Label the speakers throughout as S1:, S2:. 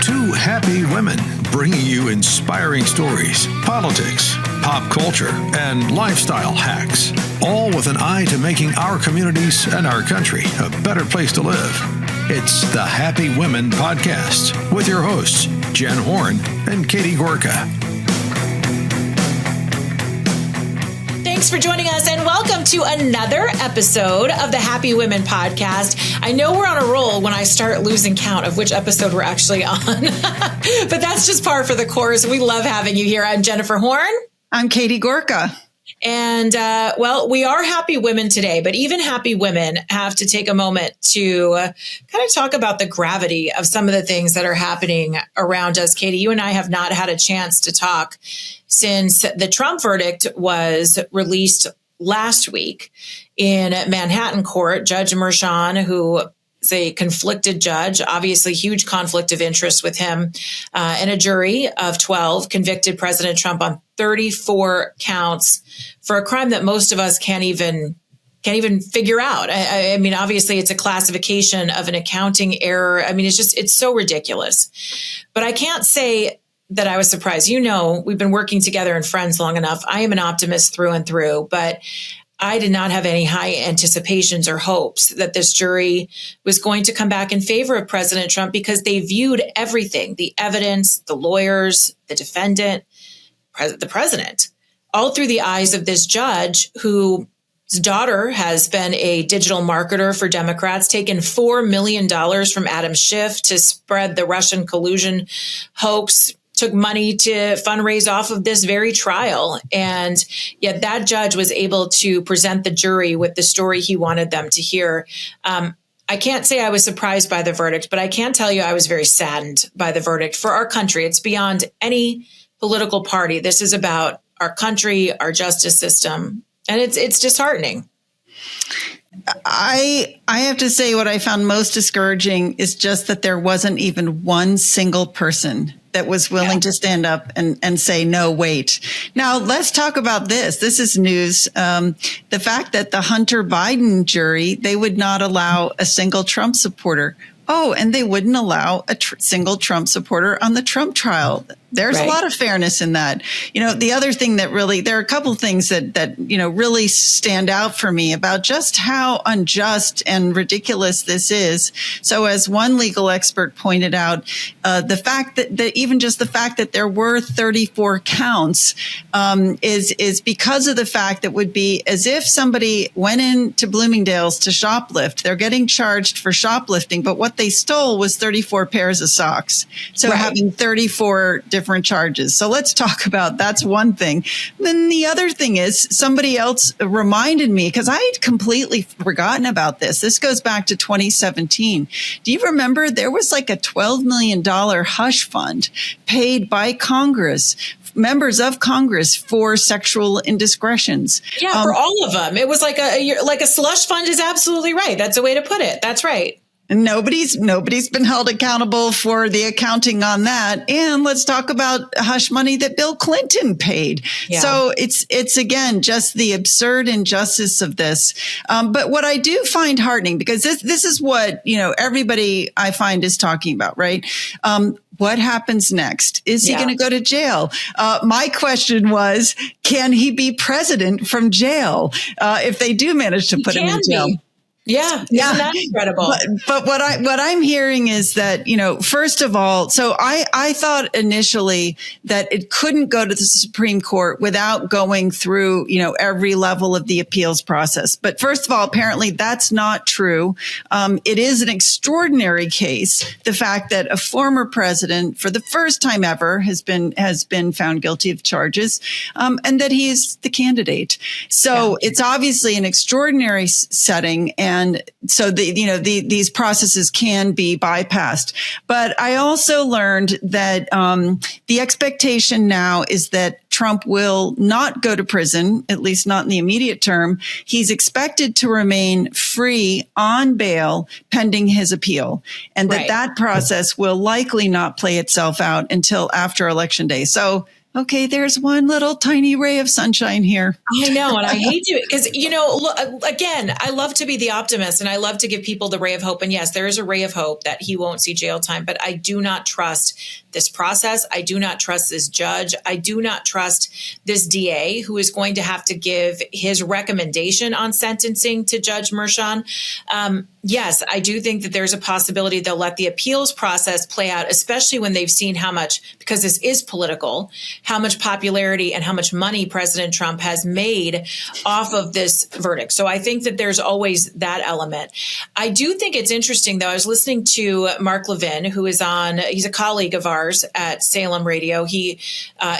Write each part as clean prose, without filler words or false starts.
S1: Two happy women bringing you inspiring stories, politics, pop culture, and lifestyle hacks, all with an eye to making our communities and our country a better place to live. It's the Happy Women Podcast with your hosts, Jen Horn and Katie Gorka.
S2: Thanks for joining us and welcome to another episode of the Happy Women Podcast. I know we're on a roll when I start losing count of which episode we're actually on, but that's just par for the course. We love having you here. I'm Jennifer Horn.
S3: I'm Katie Gorka.
S2: And, we are happy women today, but even happy women have to take a moment to kind of talk about the gravity of some of the things that are happening around us. Katie, you and I have not had a chance to talk since the Trump verdict was released last week in Manhattan court. Judge Merchan, who is a conflicted judge, obviously huge conflict of interest with him, and a jury of 12 convicted President Trump on 34 counts for a crime that most of us can't even figure out. I mean, obviously it's a classification of an accounting error. I mean, it's so ridiculous, but I can't say that I was surprised. You know, we've been working together and friends long enough. I am an optimist through and through, but I did not have any high anticipations or hopes that this jury was going to come back in favor of President Trump because they viewed everything, the evidence, the lawyers, the defendant, the president, all through the eyes of this judge whose daughter has been a digital marketer for Democrats, taken $4 million from Adam Schiff to spread the Russian collusion hoax, took money to fundraise off of this very trial. And yet that judge was able to present the jury with the story he wanted them to hear. I can't say I was surprised by the verdict, but I can tell you I was very saddened by the verdict for our country. It's beyond any political party. This is about our country, our justice system, and it's disheartening.
S3: I have to say what I found most discouraging is just that there wasn't even one single person that was willing to stand up and say, no, wait. Now, let's talk about this. This is news. The fact that the Hunter Biden jury, they would not allow a single Trump supporter. Oh, and they wouldn't allow a single Trump supporter on the Trump trial. There's a lot of fairness in that. You know, the other thing that really, there are a couple of things that really stand out for me about just how unjust and ridiculous this is. So as one legal expert pointed out, the fact that even just the fact that there were 34 counts is because of the fact that would be as if somebody went into Bloomingdale's to shoplift. They're getting charged for shoplifting, but what they stole was 34 pairs of socks. So having 34 different charges. So let's talk about that's one thing. Then the other thing is somebody else reminded me because I had completely forgotten about this. This goes back to 2017. Do you remember there was like a $12 million hush fund paid by Congress, members of Congress, for sexual indiscretions?
S2: Yeah, for all of them. It was like a slush fund is absolutely right. That's a way to put it. That's right.
S3: And nobody's been held accountable for the accounting on that. And let's talk about hush money that Bill Clinton paid. Yeah. So it's again, just the absurd injustice of this. But what I do find heartening, because this is what, everybody I find is talking about, right? What happens next? Is he going to go to jail? My question was, can he be president from jail if they do manage to put him in jail?
S2: Yeah. Isn't that incredible?
S3: But what I'm hearing is that, first of all, so I thought initially that it couldn't go to the Supreme Court without going through, every level of the appeals process. But first of all, apparently that's not true. It is an extraordinary case. The fact that a former president for the first time ever has been found guilty of charges, and that he is the candidate. So it's obviously an extraordinary setting. And so these processes can be bypassed. But I also learned that the expectation now is that Trump will not go to prison, at least not in the immediate term. He's expected to remain free on bail pending his appeal, and that process will likely not play itself out until after Election Day. So okay, there's one little tiny ray of sunshine here.
S2: I know. And I hate to, because, again, I love to be the optimist and I love to give people the ray of hope. And yes, there is a ray of hope that he won't see jail time, but I do not trust this process. I do not trust this judge. I do not trust this DA who is going to have to give his recommendation on sentencing to Judge Mershon. Yes, I do think that there's a possibility they'll let the appeals process play out, especially when they've seen how much, because this is political, how much popularity and how much money President Trump has made off of this verdict. So I think that there's always that element. I do think it's interesting, though. I was listening to Mark Levin, who is he's a colleague of ours at Salem Radio. He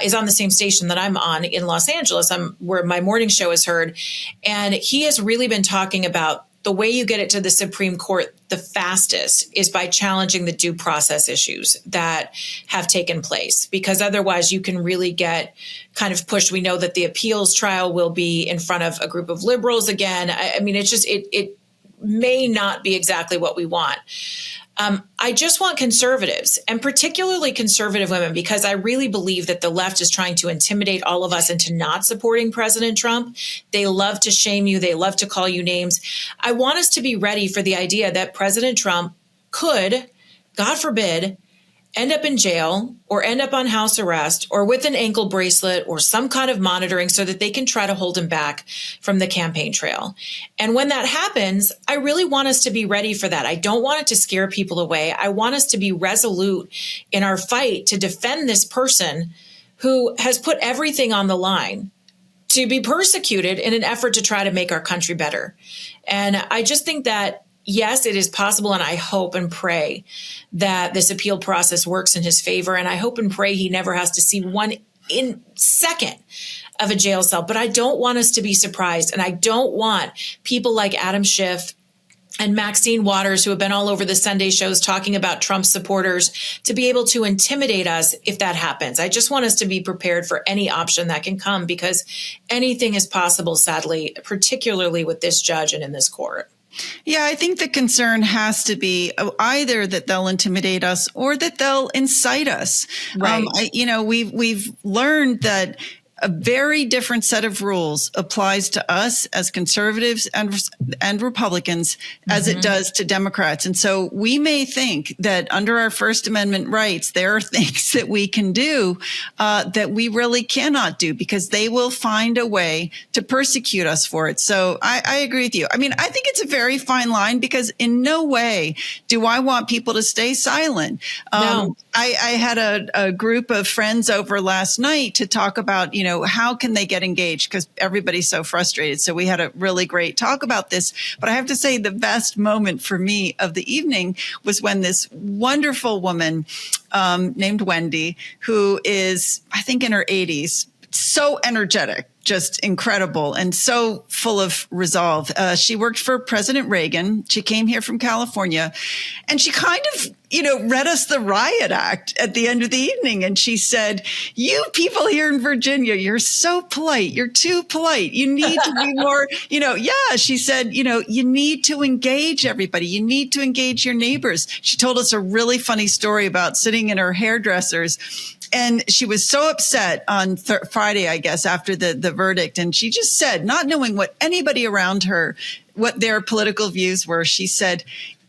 S2: is on the same station that I'm on in Los Angeles, where my morning show is heard. And he has really been talking about the way you get it to the Supreme Court the fastest is by challenging the due process issues that have taken place, because otherwise you can really get kind of pushed. We know that the appeals trial will be in front of a group of liberals again. I mean, it's just, it may not be exactly what we want. I just want conservatives, and particularly conservative women, because I really believe that the left is trying to intimidate all of us into not supporting President Trump. They love to shame you. They love to call you names. I want us to be ready for the idea that President Trump could, God forbid, end up in jail or end up on house arrest or with an ankle bracelet or some kind of monitoring so that they can try to hold him back from the campaign trail. And when that happens, I really want us to be ready for that. I don't want it to scare people away. I want us to be resolute in our fight to defend this person who has put everything on the line to be persecuted in an effort to try to make our country better. And I just think that, yes, it is possible, and I hope and pray that this appeal process works in his favor, and I hope and pray he never has to see one second of a jail cell. But I don't want us to be surprised, and I don't want people like Adam Schiff and Maxine Waters, who have been all over the Sunday shows talking about Trump supporters, to be able to intimidate us if that happens. I just want us to be prepared for any option that can come, because anything is possible, sadly, particularly with this judge and in this court.
S3: Yeah, I think the concern has to be either that they'll intimidate us or that they'll incite us.
S2: Right.
S3: We've learned that a very different set of rules applies to us as conservatives and Republicans as it does to Democrats. And so we may think that under our First Amendment rights, there are things that we can do that we really cannot do, because they will find a way to persecute us for it. So I agree with you. I mean, I think it's a very fine line, because in no way do I want people to stay silent.
S2: No.
S3: I had a group of friends over last night to talk about, how can they get engaged? Because everybody's so frustrated. So we had a really great talk about this. But I have to say the best moment for me of the evening was when this wonderful woman named Wendy, who is, I think, in her 80s, so energetic, just incredible, and so full of resolve. She worked for President Reagan. She came here from California, and she kind of, read us the riot act at the end of the evening. And she said, "You people here in Virginia, you're so polite. You're too polite. You need to be more, she said, you need to engage everybody. You need to engage your neighbors." She told us a really funny story about sitting in her hairdresser's, and she was so upset on Friday, I guess, after the verdict. And she just said, not knowing what anybody around her, what their political views were, she said,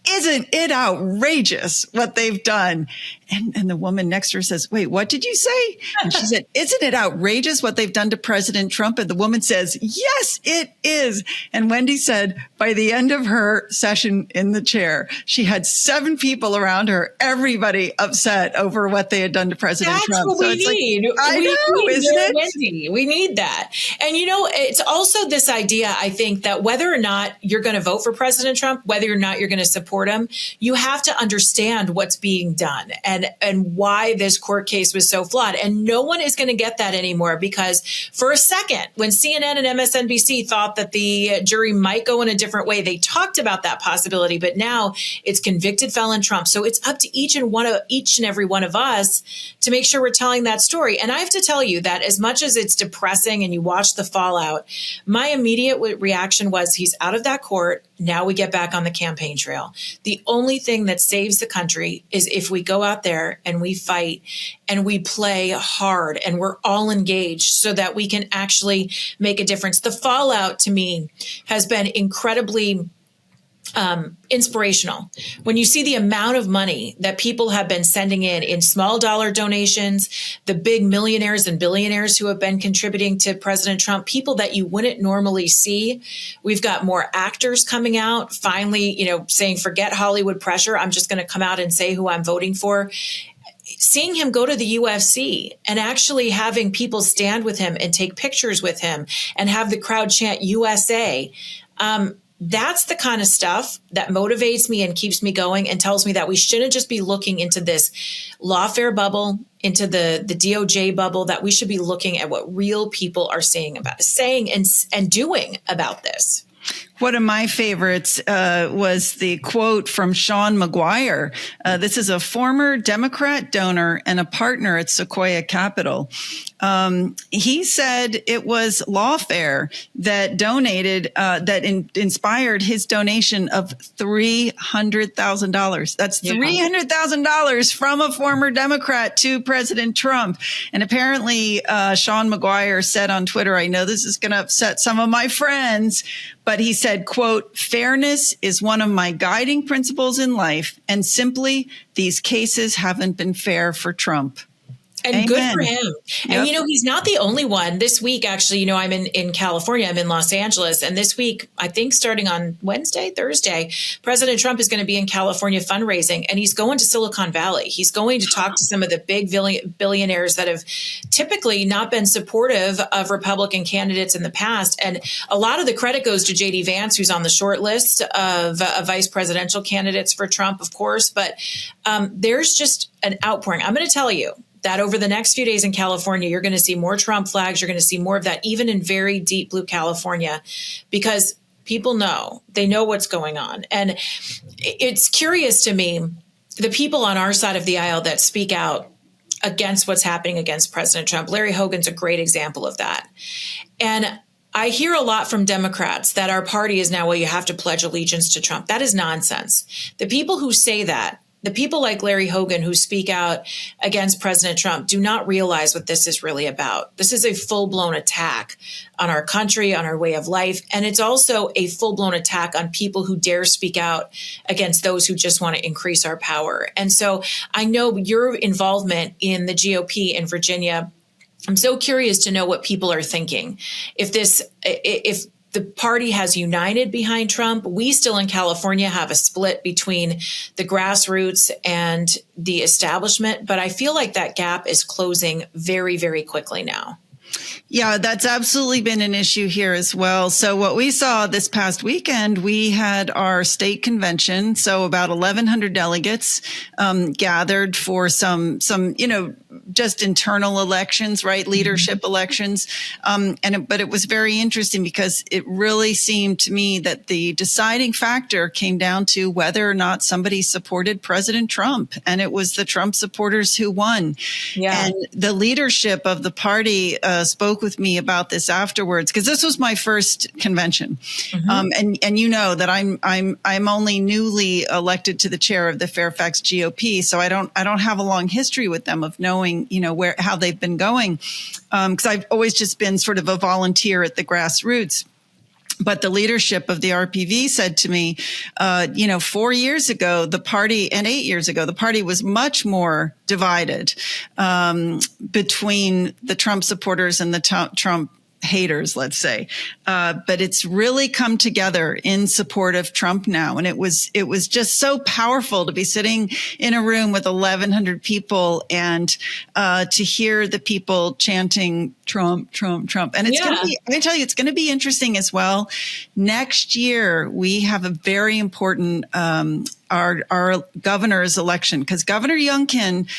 S3: "Isn't it outrageous what they've done?" And the woman next to her says, "Wait, what did you say?" And she said, "Isn't it outrageous what they've done to President Trump?" And the woman says, "Yes, it is." And Wendy said, by the end of her session in the chair, she had 7 people around her, everybody upset over what they had done to President Trump.
S2: That's what we need.
S3: I know, isn't it?
S2: Wendy. We need that. And, it's also this idea, I think, that whether or not you're going to vote for President Trump, whether or not you're going to support him, you have to understand what's being done and why this court case was so flawed. And no one is going to get that anymore, because for a second, when CNN and MSNBC thought that the jury might go in a different way, they talked about that possibility. But now it's convicted felon Trump. So it's up to each and every one of us to make sure we're telling that story. And I have to tell you that as much as it's depressing and you watch the fallout, my immediate reaction was, he's out of that court. Now we get back on the campaign trail. The only thing that saves the country is if we go out there and we fight and we play hard and we're all engaged so that we can actually make a difference. The fallout to me has been incredibly inspirational. When you see the amount of money that people have been sending in small dollar donations, the big millionaires and billionaires who have been contributing to President Trump, people that you wouldn't normally see. We've got more actors coming out, finally, saying, forget Hollywood pressure. I'm just going to come out and say who I'm voting for. Seeing him go to the UFC and actually having people stand with him and take pictures with him and have the crowd chant USA. That's the kind of stuff that motivates me and keeps me going and tells me that we shouldn't just be looking into this lawfare bubble, into the DOJ bubble, that we should be looking at what real people are saying and doing about this.
S3: One of my favorites was the quote from Sean McGuire. This is a former Democrat donor and a partner at Sequoia Capital. He said it was lawfare that inspired his donation of $300,000. That's $300,000 from a former Democrat to President Trump. And apparently, Sean McGuire said on Twitter, I know this is going to upset some of my friends, but he said, quote, fairness is one of my guiding principles in life. And simply, these cases haven't been fair for Trump.
S2: And
S3: Amen.
S2: good for him.
S3: Yep.
S2: And, he's not the only one. This week, actually, I'm in California. I'm in Los Angeles. And this week, I think starting on Thursday, President Trump is going to be in California fundraising. And he's going to Silicon Valley. He's going to talk to some of the big billionaires that have typically not been supportive of Republican candidates in the past. And a lot of the credit goes to J.D. Vance, who's on the short list of vice presidential candidates for Trump, of course. But there's just an outpouring. I'm going to tell you that over the next few days in California, you're going to see more Trump flags. You're going to see more of that, even in very deep blue California, because people they know what's going on. And it's curious to me, the people on our side of the aisle that speak out against what's happening against President Trump. Larry Hogan's a great example of that. And I hear a lot from Democrats that our party is now, well, you have to pledge allegiance to Trump. That is nonsense. The people who say that, the people like Larry Hogan who speak out against President Trump, do not realize what this is really about. This is a full-blown attack on our country, on our way of life. And it's also a full-blown attack on people who dare speak out against those who just want to increase our power. And so I know your involvement in the GOP in Virginia, I'm so curious to know what people are thinking. If the party has united behind Trump, we still in California have a split between the grassroots and the establishment. But I feel like that gap is closing very, very quickly now.
S3: Yeah, that's absolutely been an issue here as well. So what we saw this past weekend, we had our state convention. So about 1,100 delegates gathered for some just internal elections, right? Leadership elections. But it was very interesting because it really seemed to me that the deciding factor came down to whether or not somebody supported President Trump. And it was the Trump supporters who won. Yeah. And the leadership of the party spoke with me about this afterwards, because this was my first convention. Mm-hmm. And you know that I'm only newly elected to the chair of the Fairfax GOP. So I don't have a long history with them of knowing, how they've been going. Because I've always just been sort of a volunteer at the grassroots. But the leadership of the RPV said to me, 4 years ago, the party, and 8 years ago, the party was much more divided between the Trump supporters and the Trump haters, let's say. But it's really come together in support of Trump now. And it was just so powerful to be sitting in a room with 1,100 people and to hear the people chanting Trump, Trump, Trump. And it's going to be, I can tell you, it's going to be interesting as well. Next year, we have a very important, our governor's election, because Governor Youngkin,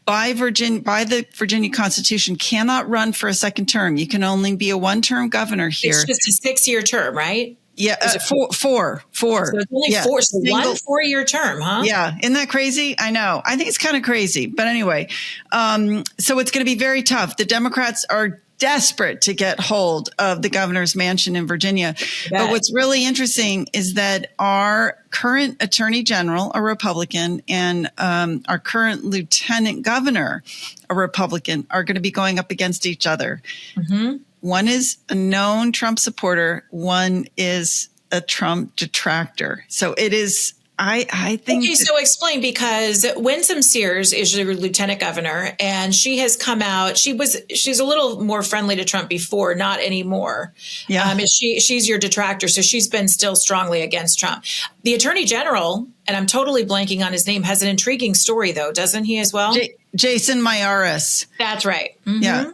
S3: by the Virginia Constitution, cannot run for a second term. You can only be a one-term governor here.
S2: It's just a 6-year term, right?
S3: Yeah, four. So
S2: it's only four. So one 4-year term, huh?
S3: Yeah, isn't that crazy? I know. I think it's kind of crazy, but anyway. So it's going to be very tough. The Democrats are desperate to get hold of the governor's mansion in Virginia. But what's really interesting is that our current attorney general, a Republican, and our current lieutenant governor, a Republican, are going to be going up against each other. Mm-hmm. One is a known Trump supporter. One is a Trump detractor. So it is. I think.
S2: Okay, so explain, because Winsome Sears is your lieutenant governor, and she has come out. She's a little more friendly to Trump before, not anymore. Yeah, she's your detractor, so she's been still strongly against Trump. The attorney general, and I'm totally blanking on his name, has an intriguing story, though, doesn't he as well?
S3: Jason Mayaris.
S2: That's right. Mm-hmm.
S3: Yeah.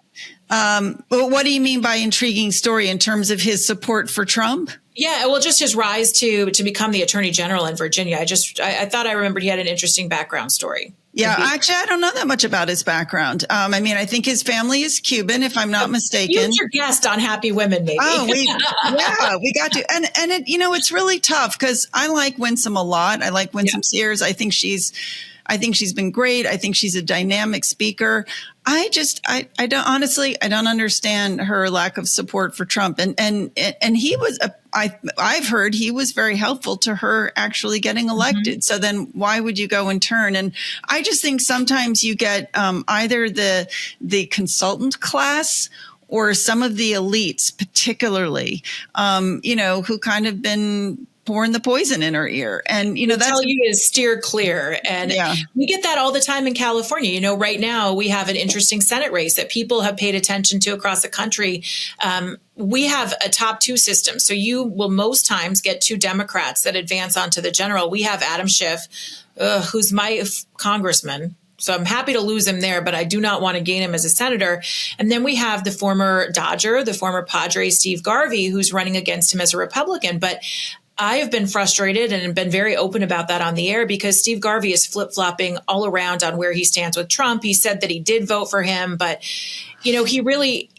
S3: But what do you mean by intriguing story in terms of his support for Trump?
S2: Yeah, well, just his rise to become the attorney general in Virginia. I thought I remembered he had an interesting background story.
S3: Yeah, actually, I don't know that much about his background. I think his family is Cuban, if I'm not mistaken.
S2: You're your guest on Happy Women, maybe.
S3: Oh, we got to. And it, it's really tough because I like Winsome a lot. I like Winsome Sears. I think she's been great. I think she's a dynamic speaker. I don't understand her lack of support for Trump. And he was, I've heard he was very helpful to her actually getting elected. Mm-hmm. So then why would you go and turn? And I just think sometimes you get, either the consultant class or some of the elites, particularly, who kind of been pouring the poison in her ear. And, that's
S2: tell you is steer clear. And we get that all the time in California. Right now we have an interesting Senate race that people have paid attention to across the country. We have a top two system. So you will most times get two Democrats that advance onto the general. We have Adam Schiff, who's my congressman. So I'm happy to lose him there, but I do not want to gain him as a senator. And then we have the former Dodger, the former Padre, Steve Garvey, who's running against him as a Republican. But I have been frustrated and been very open about that on the air because Steve Garvey is flip-flopping all around on where he stands with Trump. He said that he did vote for him, but he really,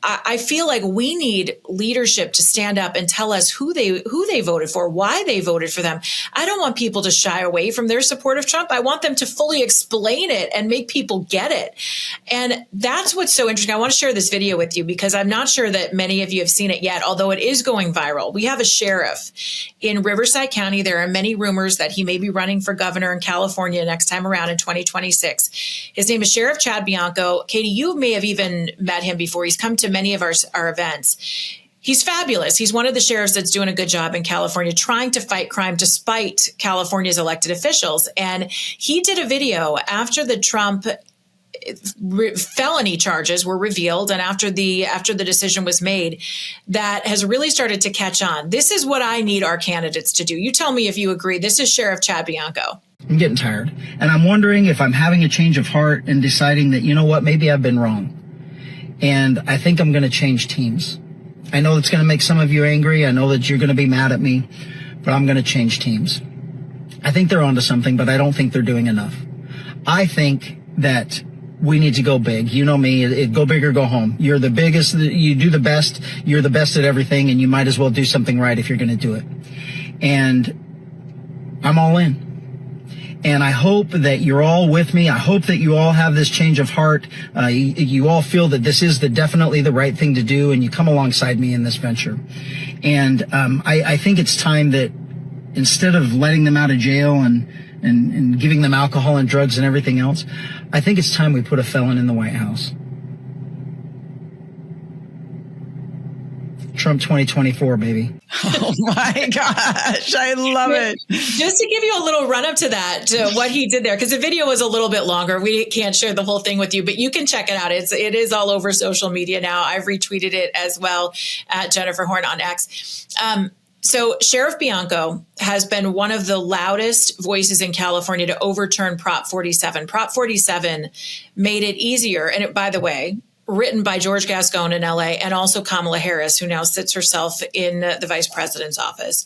S2: I feel like we need leadership to stand up and tell us who they voted for, why they voted for them. I don't want people to shy away from their support of Trump. I want them to fully explain it and make people get it. And that's what's so interesting. I want to share this video with you because I'm not sure that many of you have seen it yet, although it is going viral. We have a sheriff in Riverside County. There are many rumors that he may be running for governor in California next time around in 2026. His name is Sheriff Chad Bianco. Katie, you may have even met him before. He's come to many of our events. He's fabulous. He's one of the sheriffs that's doing a good job in California, trying to fight crime despite California's elected officials. And he did a video after the Trump felony charges were revealed and after the decision was made that has really started to catch on. This is what I need our candidates to do. You tell me if you agree. This is Sheriff Chad Bianco.
S4: I'm getting tired. And I'm wondering if I'm having a change of heart and deciding that, maybe I've been wrong. And I think I'm going to change teams. I know it's going to make some of you angry. I know that you're going to be mad at me, but I'm going to change teams. I think they're onto something, but I don't think they're doing enough. I think that we need to go big. You know me, go big or go home. You're the biggest, you do the best, you're the best at everything, and you might as well do something right if you're going to do it. And I'm all in. And I hope that you're all with me. I hope that you all have this change of heart. You all feel that this is definitely the right thing to do, and you come alongside me in this venture. And I think it's time that instead of letting them out of jail and giving them alcohol and drugs and everything else, I think it's time we put a felon in the White House. Trump 2024, baby.
S3: Oh my gosh, I love it.
S2: Just to give you a little run up to that, to what he did there, because the video was a little bit longer. We can't share the whole thing with you, but you can check it out. It is all over social media now. I've retweeted it as well at Jennifer Horn on X. So Sheriff Bianco has been one of the loudest voices in California to overturn Prop 47. Prop 47 made it easier. And by the way, written by George Gascon in LA and also Kamala Harris, who now sits herself in the vice president's office.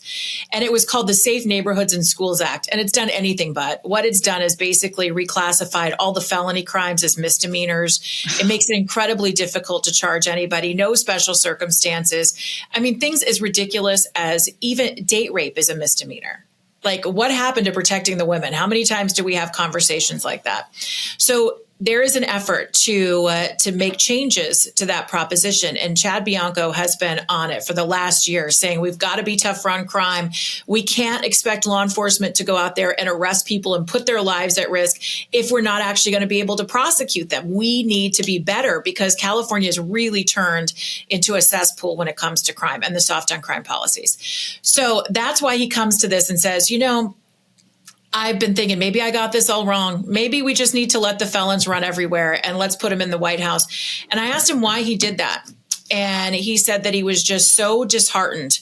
S2: And it was called the Safe Neighborhoods and Schools Act. And it's done anything but. What it's done is basically reclassified all the felony crimes as misdemeanors. It makes it incredibly difficult to charge anybody, no special circumstances. I mean, things as ridiculous as even date rape is a misdemeanor. Like, what happened to protecting the women? How many times do we have conversations like that? So there is an effort to make changes to that proposition. And Chad Bianco has been on it for the last year, saying we've got to be tougher on crime. We can't expect law enforcement to go out there and arrest people and put their lives at risk if we're not actually going to be able to prosecute them. We need to be better because California has really turned into a cesspool when it comes to crime and the soft on crime policies. So that's why he comes to this and says, I've been thinking maybe I got this all wrong. Maybe we just need to let the felons run everywhere and let's put them in the White House. And I asked him why he did that. And he said that he was just so disheartened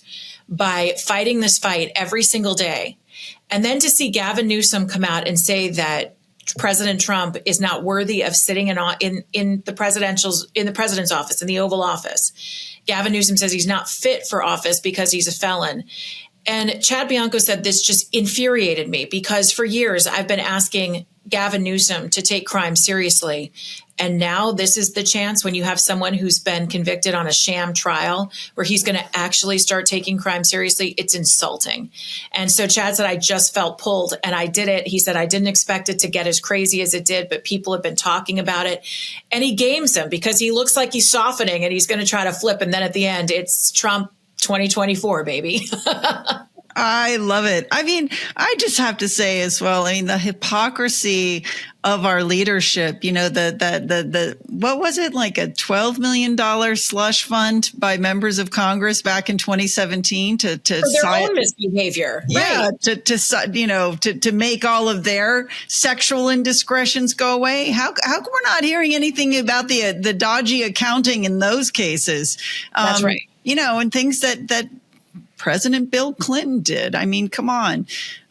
S2: by fighting this fight every single day. And then to see Gavin Newsom come out and say that President Trump is not worthy of sitting in the president's office, in the Oval Office. Gavin Newsom says he's not fit for office because he's a felon. And Chad Bianco said this just infuriated me because for years I've been asking Gavin Newsom to take crime seriously. And now this is the chance when you have someone who's been convicted on a sham trial where he's going to actually start taking crime seriously. It's insulting. And so Chad said, I just felt pulled and I did it. He said, I didn't expect it to get as crazy as it did, but people have been talking about it. And he games him because he looks like he's softening and he's going to try to flip. And then at the end, it's Trump 2024, baby.
S3: I love it. I mean, I just have to say as well, the hypocrisy of our leadership, the what was it, like a $12 million slush fund by members of Congress back in 2017 to
S2: for their own misbehavior.
S3: Yeah.
S2: Right.
S3: To make all of their sexual indiscretions go away. How come we're not hearing anything about the dodgy accounting in those cases?
S2: That's right.
S3: And things that President Bill Clinton did. I mean, come on.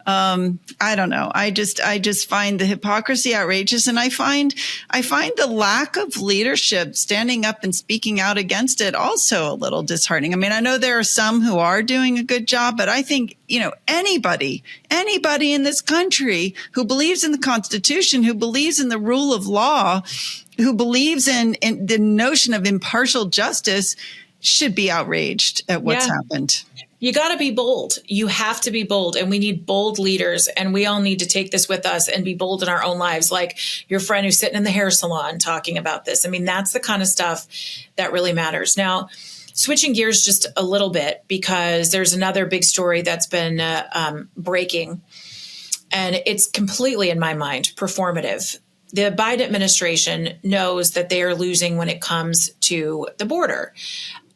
S3: I don't know. I just find the hypocrisy outrageous. And I find the lack of leadership standing up and speaking out against it also a little disheartening. I mean, I know there are some who are doing a good job, but I think, anybody in this country who believes in the Constitution, who believes in the rule of law, who believes in the notion of impartial justice should be outraged at what's happened.
S2: You got to be bold. You have to be bold. And we need bold leaders. And we all need to take this with us and be bold in our own lives. Like your friend who's sitting in the hair salon talking about this. I mean, that's the kind of stuff that really matters. Now, switching gears just a little bit, because there's another big story that's been breaking. And it's completely, in my mind, performative. The Biden administration knows that they are losing when it comes to the border.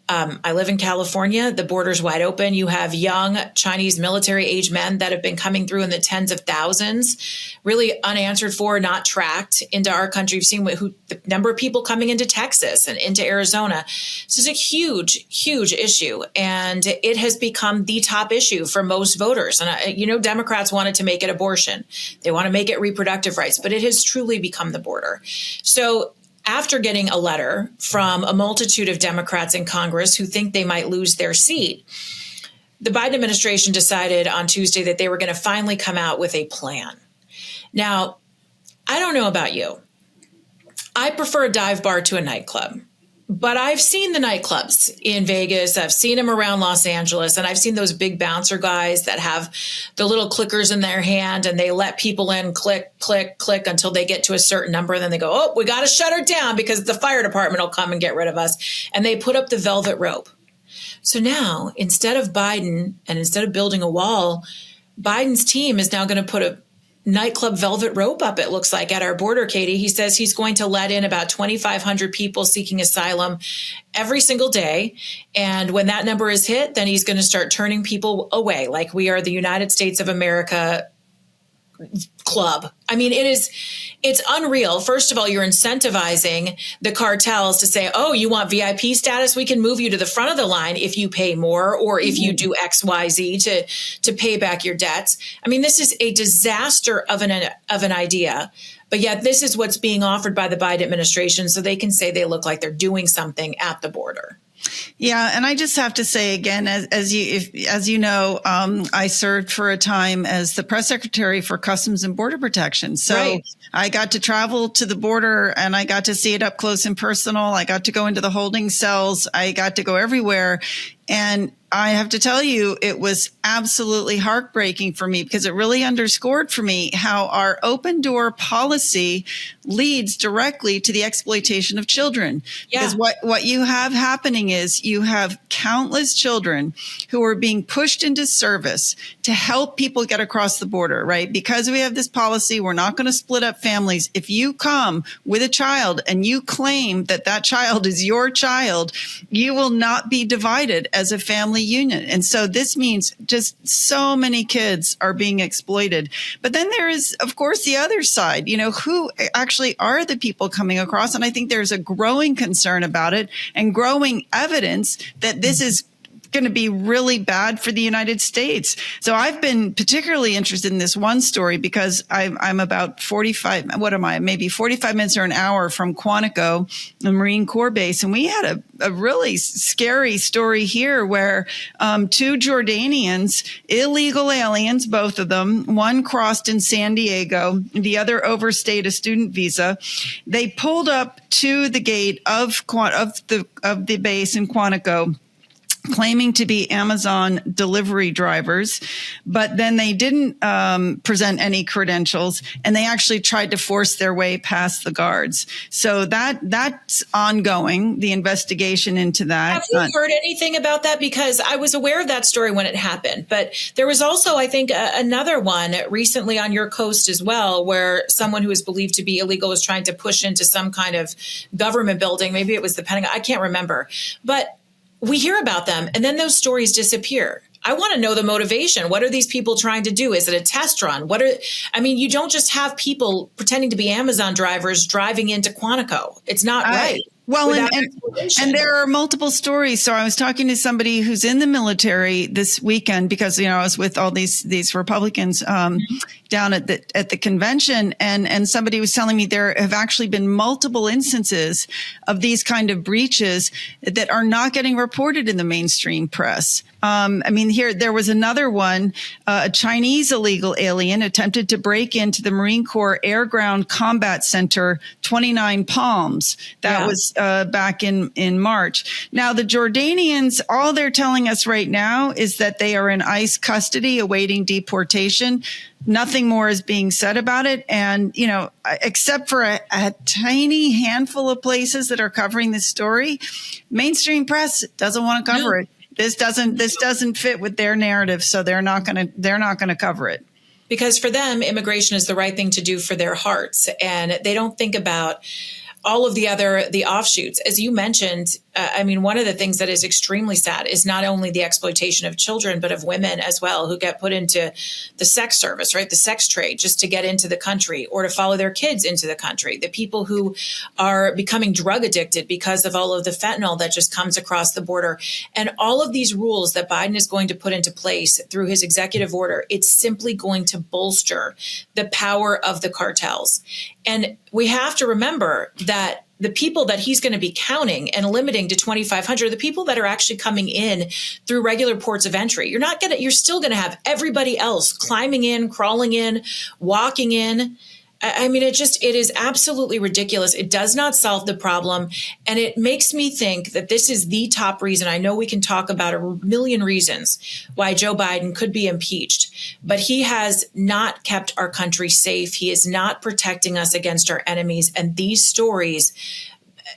S2: I live in California. The border's wide open. You have young Chinese military age men that have been coming through in the tens of thousands, really unanswered for, not tracked into our country. We've seen the number of people coming into Texas and into Arizona. This is a huge, huge issue. And it has become the top issue for most voters. And, Democrats wanted to make it abortion. They want to make it reproductive rights, but it has truly become the border. So after getting a letter from a multitude of Democrats in Congress who think they might lose their seat, the Biden administration decided on Tuesday that they were going to finally come out with a plan. Now, I don't know about you. I prefer a dive bar to a nightclub. But I've seen the nightclubs in Vegas. I've seen them around Los Angeles, and I've seen those big bouncer guys that have the little clickers in their hand, and they let people in, click, click, click until they get to a certain number. And then they go, oh, we got to shut her down because the fire department will come and get rid of us. And they put up the velvet rope. So now, instead of Biden and instead of building a wall, Biden's team is now going to put a nightclub velvet rope up, it looks like, at our border, Katie. He says he's going to let in about 2,500 people seeking asylum every single day. And when that number is hit, then he's going to start turning people away, like we are the United States of America club. I mean, it's unreal. First of all, you're incentivizing the cartels to say, oh, you want VIP status? We can move you to the front of the line if you pay more, or if you do X, Y, Z to pay back your debts. I mean, this is a disaster of an idea. But yet this is what's being offered by the Biden administration, so they can say they look like they're doing something at the border.
S3: Yeah. And I just have to say again, as you know, I served for a time as the press secretary for Customs and Border Protection. So right. I got to travel to the border and I got to see it up close and personal. I got to go into the holding cells. I got to go everywhere. And I have to tell you, it was absolutely heartbreaking for me because it really underscored for me how our open door policy leads directly to the exploitation of children.
S2: Yeah.
S3: Because what you have happening is you have countless children who are being pushed into service to help people get across the border, right? Because we have this policy, we're not going to split up families. If you come with a child and you claim that that child is your child, you will not be divided as a family unit. And so this means just so many kids are being exploited. But then there is, of course, the other side, who actually are the people coming across. And I think there's a growing concern about it and growing evidence that this is going to be really bad for the United States. So I've been particularly interested in this one story because I'm about 45 minutes or an hour from Quantico, the Marine Corps base. And we had a really scary story here where two Jordanians, illegal aliens, both of them, one crossed in San Diego, the other overstayed a student visa. They pulled up to the gate of the base in Quantico, claiming to be Amazon delivery drivers, but then they didn't present any credentials, and they actually tried to force their way past the guards. So that's ongoing, the investigation into that.
S2: Have you heard anything about that? Because I was aware of that story when it happened, but there was also, I think, another one recently on your coast as well, where someone who is believed to be illegal was trying to push into some kind of government building. Maybe it was the Pentagon. I can't remember, but we hear about them and then those stories disappear. I want to know the motivation. What are these people trying to do? Is it a test run? You don't just have people pretending to be Amazon drivers driving into Quantico. It's not right.
S3: Well, and there are multiple stories. So I was talking to somebody who's in the military this weekend because, I was with all these Republicans down at the convention, and somebody was telling me there have actually been multiple instances of these kind of breaches that are not getting reported in the mainstream press. Here, there was another one, a Chinese illegal alien attempted to break into the Marine Corps Air Ground Combat Center, 29 Palms. That was back in March. Now, the Jordanians, all they're telling us right now is that they are in ICE custody awaiting deportation. Nothing more is being said about it. And, except for a tiny handful of places that are covering this story, mainstream press doesn't want to cover it. This doesn't fit with their narrative, so they're not going to cover it.
S2: Because for them, immigration is the right thing to do for their hearts, and they don't think about all of the offshoots. As you mentioned, one of the things that is extremely sad is not only the exploitation of children, but of women as well, who get put into the sex service, right? The sex trade, just to get into the country or to follow their kids into the country. The people who are becoming drug addicted because of all of the fentanyl that just comes across the border. And all of these rules that Biden is going to put into place through his executive order, it's simply going to bolster the power of the cartels. And we have to remember that the people that he's going to be counting and limiting to 2,500, the people that are actually coming in through regular ports of entry, you're still going to have everybody else climbing in, crawling in, walking in. It is absolutely ridiculous. It does not solve the problem. And it makes me think that this is the top reason. I know we can talk about a million reasons why Joe Biden could be impeached, but he has not kept our country safe. He is not protecting us against our enemies. And these stories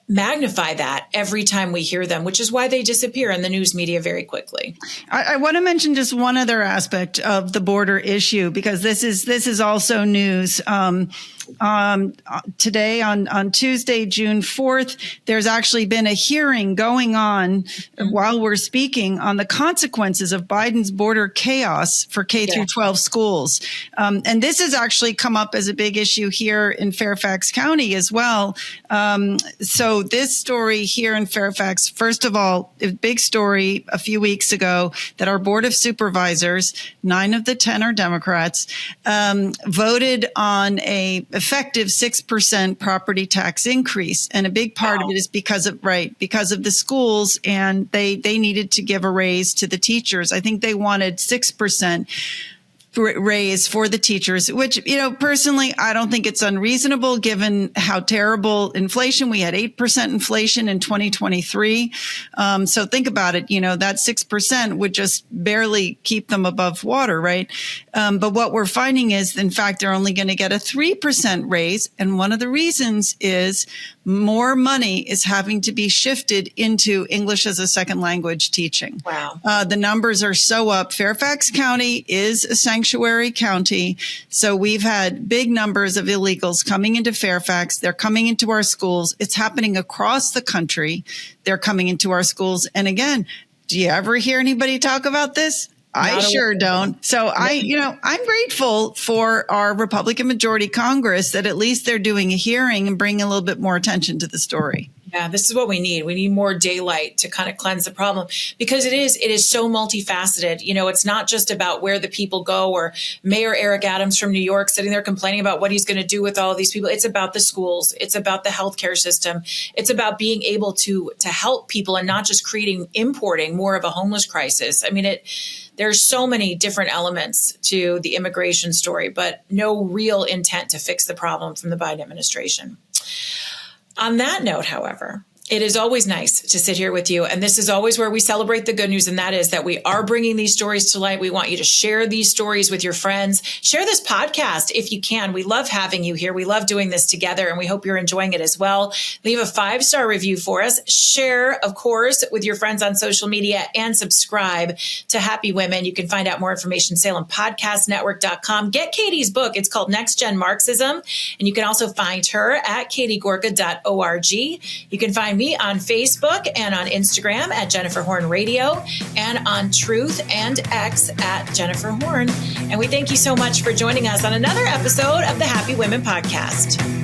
S2: magnify that every time we hear them, which is why they disappear in the news media very quickly.
S3: I want to mention just one other aspect of the border issue, because this is also news. Today on Tuesday, June 4th, there's actually been a hearing going on while we're speaking on the consequences of Biden's border chaos for K through 12 schools. And this has actually come up as a big issue here in Fairfax County as well. So this story here in Fairfax, first of all, a big story a few weeks ago that our Board of Supervisors, 9 of the 10 are Democrats, voted on a effective 6% property tax increase. And a big part of it is because of the schools, and they needed to give a raise to the teachers. I think they wanted 6%. raise for the teachers, which, personally, I don't think it's unreasonable given how terrible inflation. We had 8% inflation in 2023. So think about it, that 6% would just barely keep them above water, right? But what we're finding is, in fact, they're only going to get a 3% raise. And one of the reasons is more money is having to be shifted into English as a second language teaching.
S2: Wow.
S3: The numbers are so up. Fairfax County is a sanctuary county. So we've had big numbers of illegals coming into Fairfax. They're coming into our schools. It's happening across the country. They're coming into our schools. And again, do you ever hear anybody talk about this? I sure don't. So I'm grateful for our Republican majority Congress that at least they're doing a hearing and bringing a little bit more attention to the story.
S2: Yeah, this is what we need. We need more daylight to kind of cleanse the problem, because it is so multifaceted. It's not just about where the people go, or Mayor Eric Adams from New York sitting there complaining about what he's going to do with all of these people. It's about the schools. It's about the healthcare system. It's about being able to help people and not just importing more of a homeless crisis. I mean, there's so many different elements to the immigration story, but no real intent to fix the problem from the Biden administration. On that note, however, it is always nice to sit here with you. And this is always where we celebrate the good news. And that is that we are bringing these stories to light. We want you to share these stories with your friends. Share this podcast if you can. We love having you here. We love doing this together, and we hope you're enjoying it as well. Leave a 5-star review for us. Share, of course, with your friends on social media, and subscribe to Happy Women. You can find out more information, SalemPodcastNetwork.com. Get Katie's book. It's called Next Gen Marxism. And you can also find her at katiegorka.org. You can find me on Facebook and on Instagram at Jennifer Horn Radio, and on Truth and X at Jennifer Horn. And we thank you so much for joining us on another episode of the Happy Women Podcast.